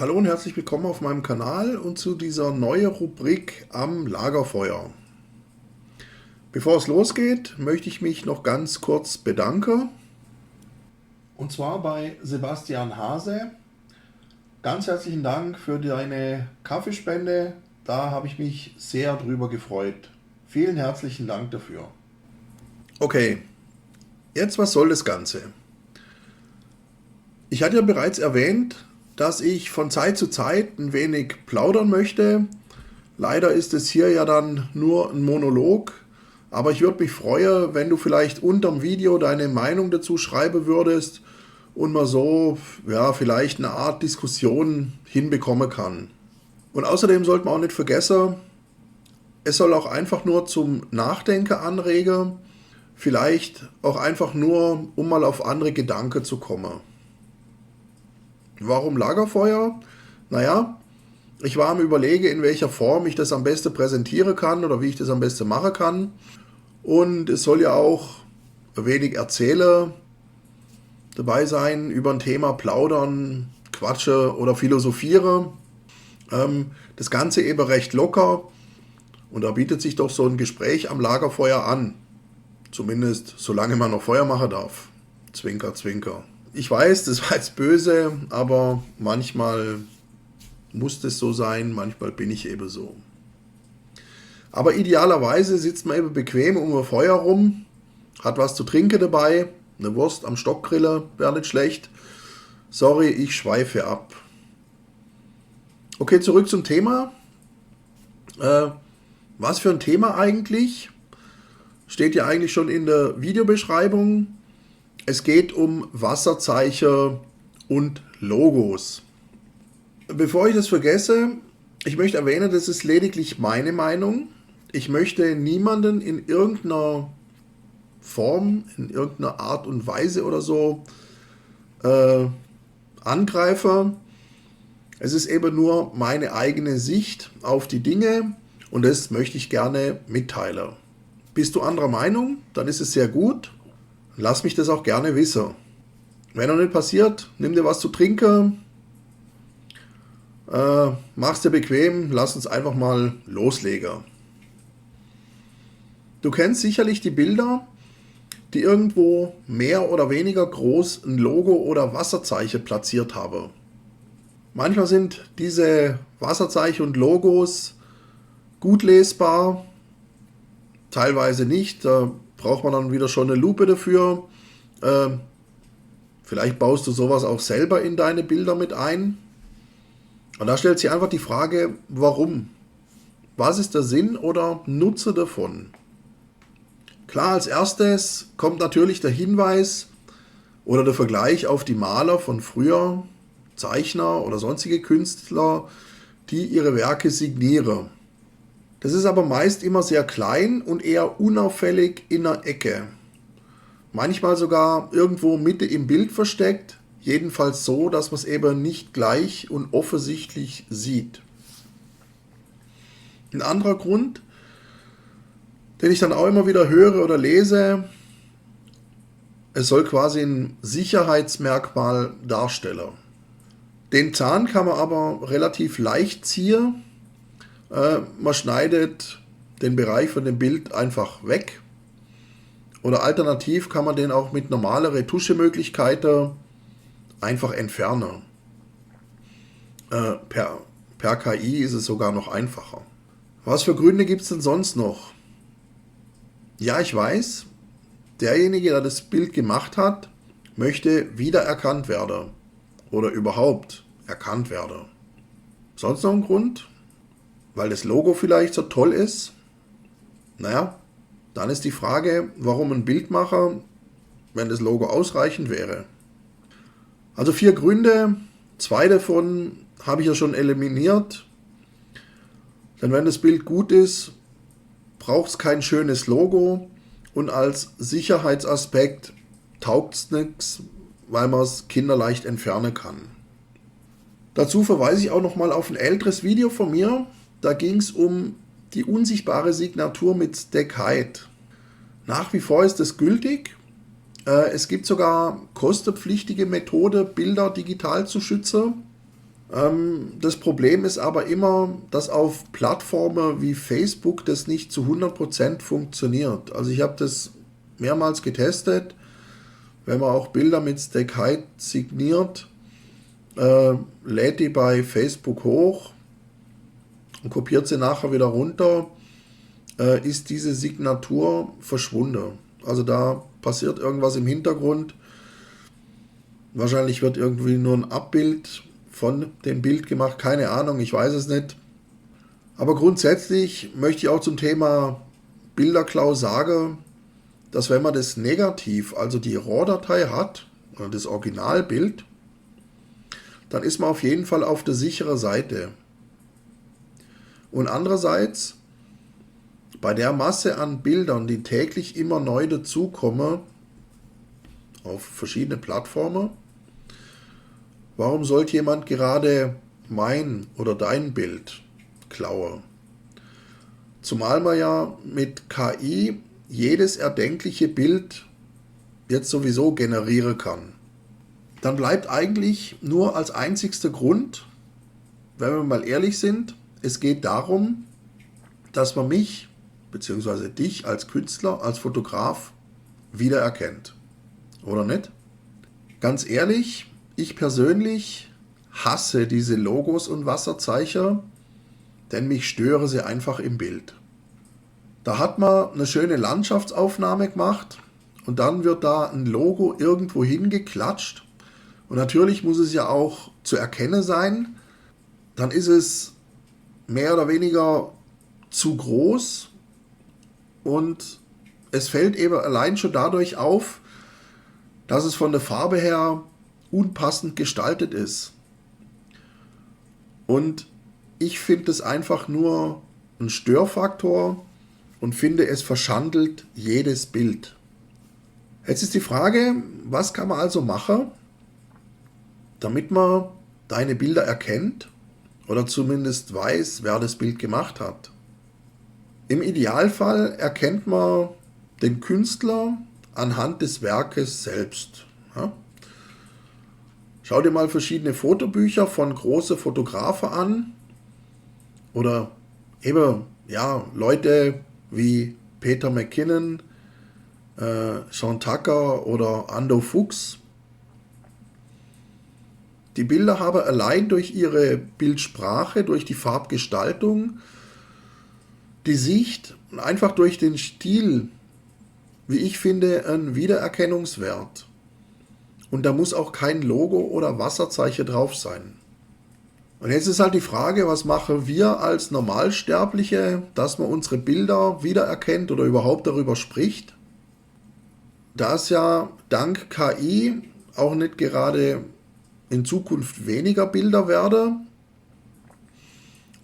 Hallo und herzlich willkommen auf meinem Kanal und zu dieser neuen Rubrik am Lagerfeuer. Bevor es losgeht, möchte ich mich noch ganz kurz bedanken. Und zwar bei Sebastian Hase. Ganz herzlichen Dank für deine Kaffeespende. Da habe ich mich sehr drüber gefreut. Vielen herzlichen Dank dafür. Okay, jetzt was soll das Ganze? Ich hatte ja bereits erwähnt, dass ich von Zeit zu Zeit ein wenig plaudern möchte. Leider ist es hier ja dann nur ein Monolog, aber ich würde mich freuen, wenn du vielleicht unterm Video deine Meinung dazu schreiben würdest und man so ja, vielleicht eine Art Diskussion hinbekommen kann. Und außerdem sollte man auch nicht vergessen, es soll auch einfach nur zum Nachdenken anregen, vielleicht auch einfach nur, um mal auf andere Gedanken zu kommen. Warum Lagerfeuer? Naja, ich war am Überlegen, in welcher Form ich das am besten präsentieren kann oder wie ich das am besten machen kann. Und es soll ja auch ein wenig erzählen dabei sein, über ein Thema plaudern, quatsche oder philosophiere. Das Ganze eben recht locker und da bietet sich doch so ein Gespräch am Lagerfeuer an. Zumindest solange man noch Feuer machen darf. Zwinker, zwinker. Ich weiß, das war jetzt böse, aber manchmal muss das so sein, manchmal bin ich eben so. Aber idealerweise sitzt man eben bequem um ein Feuer rum, hat was zu trinken dabei, eine Wurst am Stockgriller wäre nicht schlecht. Sorry, ich schweife ab. Okay, zurück zum Thema. Was für ein Thema eigentlich? Steht ja eigentlich schon in der Videobeschreibung. Es geht um Wasserzeichen und Logos. Bevor ich das vergesse, ich möchte erwähnen, das ist lediglich meine Meinung. Ich möchte niemanden in irgendeiner Form, in irgendeiner Art und Weise oder so angreifen. Es ist eben nur meine eigene Sicht auf die Dinge und das möchte ich gerne mitteilen. Bist du anderer Meinung? Dann ist es sehr gut. Lass mich das auch gerne wissen. Wenn noch nicht passiert, nimm dir was zu trinken, mach's dir bequem, lass uns einfach mal loslegen. Du kennst sicherlich die Bilder, die irgendwo mehr oder weniger groß ein Logo oder Wasserzeichen platziert haben. Manchmal sind diese Wasserzeichen und Logos gut lesbar, teilweise nicht. Da braucht man dann wieder schon eine Lupe dafür. Vielleicht baust du sowas auch selber in deine Bilder mit ein. Und da stellt sich einfach die Frage, warum? Was ist der Sinn oder Nutze davon? Klar, als erstes kommt natürlich der Hinweis oder der Vergleich auf die Maler von früher, Zeichner oder sonstige Künstler, die ihre Werke signieren. Das ist aber meist immer sehr klein und eher unauffällig in der Ecke. Manchmal sogar irgendwo Mitte im Bild versteckt, jedenfalls so, dass man es eben nicht gleich und offensichtlich sieht. Ein anderer Grund, den ich dann auch immer wieder höre oder lese, es soll quasi ein Sicherheitsmerkmal darstellen. Den Zahn kann man aber relativ leicht ziehen. Man schneidet den Bereich von dem Bild einfach weg. Oder alternativ kann man den auch mit normalen Retuschemöglichkeiten einfach entfernen. Per KI ist es sogar noch einfacher. Was für Gründe gibt es denn sonst noch? Ja, ich weiß, derjenige, der das Bild gemacht hat, möchte wiedererkannt werden. Oder überhaupt erkannt werden. Sonst noch ein Grund? Weil das Logo vielleicht so toll ist? Naja, dann ist die Frage, warum ein Bildmacher, wenn das Logo ausreichend wäre. Also 4 Gründe, 2 davon habe ich ja schon eliminiert. Denn wenn das Bild gut ist, braucht es kein schönes Logo und als Sicherheitsaspekt taugt es nichts, weil man es kinderleicht entfernen kann. Dazu verweise ich auch nochmal auf ein älteres Video von mir. Da ging es um die unsichtbare Signatur mit Stack Height. Nach wie vor ist das gültig. Es gibt sogar kostenpflichtige Methode, Bilder digital zu schützen. Das Problem ist aber immer, dass auf Plattformen wie Facebook das nicht zu 100% funktioniert. Also ich habe das mehrmals getestet. Wenn man auch Bilder mit StakeHide signiert, lädt die bei Facebook hoch und kopiert sie nachher wieder runter, ist diese Signatur verschwunden. Also da passiert irgendwas im Hintergrund. Wahrscheinlich wird irgendwie nur ein Abbild von dem Bild gemacht, keine Ahnung, ich weiß es nicht. Aber grundsätzlich möchte ich auch zum Thema Bilderklau sagen, dass wenn man das negativ, also die RAW-Datei hat, oder das Originalbild, dann ist man auf jeden Fall auf der sicheren Seite. Und andererseits, bei der Masse an Bildern, die täglich immer neu dazukommen, auf verschiedene Plattformen, warum sollte jemand gerade mein oder dein Bild klauen? Zumal man ja mit KI jedes erdenkliche Bild jetzt sowieso generieren kann. Dann bleibt eigentlich nur als einzigster Grund, wenn wir mal ehrlich sind, es geht darum, dass man mich bzw. dich als Künstler, als Fotograf wiedererkennt. Oder nicht? Ganz ehrlich, ich persönlich hasse diese Logos und Wasserzeichen, denn mich stören sie einfach im Bild. Da hat man eine schöne Landschaftsaufnahme gemacht und dann wird da ein Logo irgendwo hingeklatscht und natürlich muss es ja auch zu erkennen sein. Dann ist es mehr oder weniger zu groß und es fällt eben allein schon dadurch auf, dass es von der Farbe her unpassend gestaltet ist. Und ich finde es einfach nur ein Störfaktor und finde, es verschandelt jedes Bild. Jetzt ist die Frage, was kann man also machen, damit man deine Bilder erkennt oder zumindest weiß, wer das Bild gemacht hat. Im Idealfall erkennt man den Künstler anhand des Werkes selbst. Ja? Schau dir mal verschiedene Fotobücher von großen Fotografen an oder eben Leute wie Peter McKinnon, Sean Tucker oder Ando Fuchs. Die Bilder haben allein durch ihre Bildsprache, durch die Farbgestaltung, die Sicht und einfach durch den Stil, wie ich finde, einen Wiedererkennungswert. Und da muss auch kein Logo oder Wasserzeichen drauf sein. Und jetzt ist halt die Frage, was machen wir als Normalsterbliche, dass man unsere Bilder wiedererkennt oder überhaupt darüber spricht? Da es ja dank KI auch nicht gerade in Zukunft weniger Bilder werden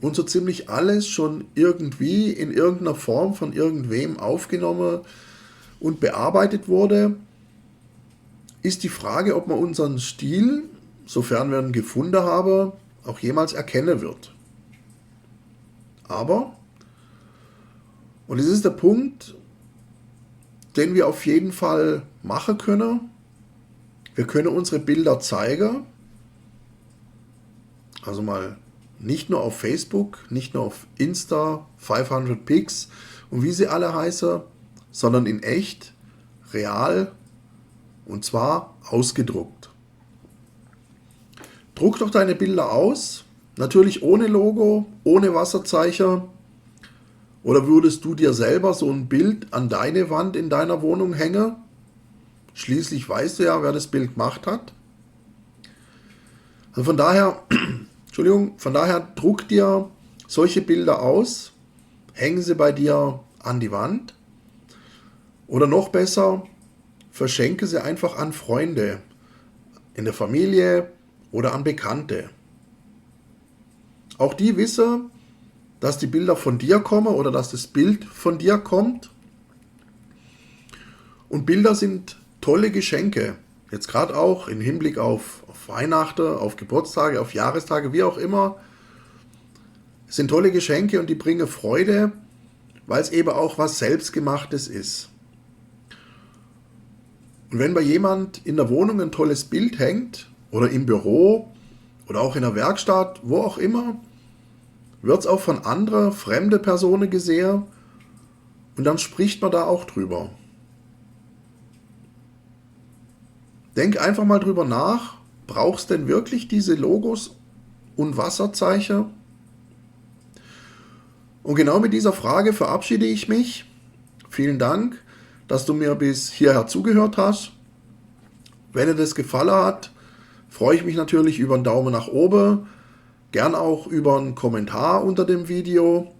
und so ziemlich alles schon irgendwie in irgendeiner Form von irgendwem aufgenommen und bearbeitet wurde, ist die Frage, ob man unseren Stil, sofern wir ihn gefunden haben, auch jemals erkennen wird. Aber, und es ist der Punkt, den wir auf jeden Fall machen können, wir können unsere Bilder zeigen, also mal nicht nur auf Facebook, nicht nur auf Insta, 500 Pics und wie sie alle heißen, sondern in echt, real und zwar ausgedruckt. Druck doch deine Bilder aus, natürlich ohne Logo, ohne Wasserzeichen. Oder würdest du dir selber so ein Bild an deine Wand in deiner Wohnung hängen? Schließlich weißt du ja, wer das Bild gemacht hat. Also von daher druck dir solche Bilder aus, hängen sie bei dir an die Wand. Oder noch besser, verschenke sie einfach an Freunde, in der Familie oder an Bekannte. Auch die wissen, dass die Bilder von dir kommen oder dass das Bild von dir kommt. Und Bilder sind tolle Geschenke. Jetzt gerade auch im Hinblick auf Weihnachten, auf Geburtstage, auf Jahrestage, wie auch immer. Es sind tolle Geschenke und die bringen Freude, weil es eben auch was Selbstgemachtes ist. Und wenn bei jemand in der Wohnung ein tolles Bild hängt oder im Büro oder auch in der Werkstatt, wo auch immer, wird es auch von anderen, fremde Personen gesehen und dann spricht man da auch drüber. Denk einfach mal drüber nach, brauchst denn wirklich diese Logos und Wasserzeichen? Und genau mit dieser Frage verabschiede ich mich. Vielen Dank, dass du mir bis hierher zugehört hast. Wenn dir das gefallen hat, freue ich mich natürlich über einen Daumen nach oben, gern auch über einen Kommentar unter dem Video.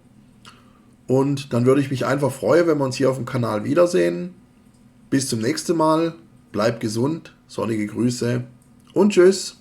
Und dann würde ich mich einfach freuen, wenn wir uns hier auf dem Kanal wiedersehen. Bis zum nächsten Mal, bleib gesund, sonnige Grüße und tschüss.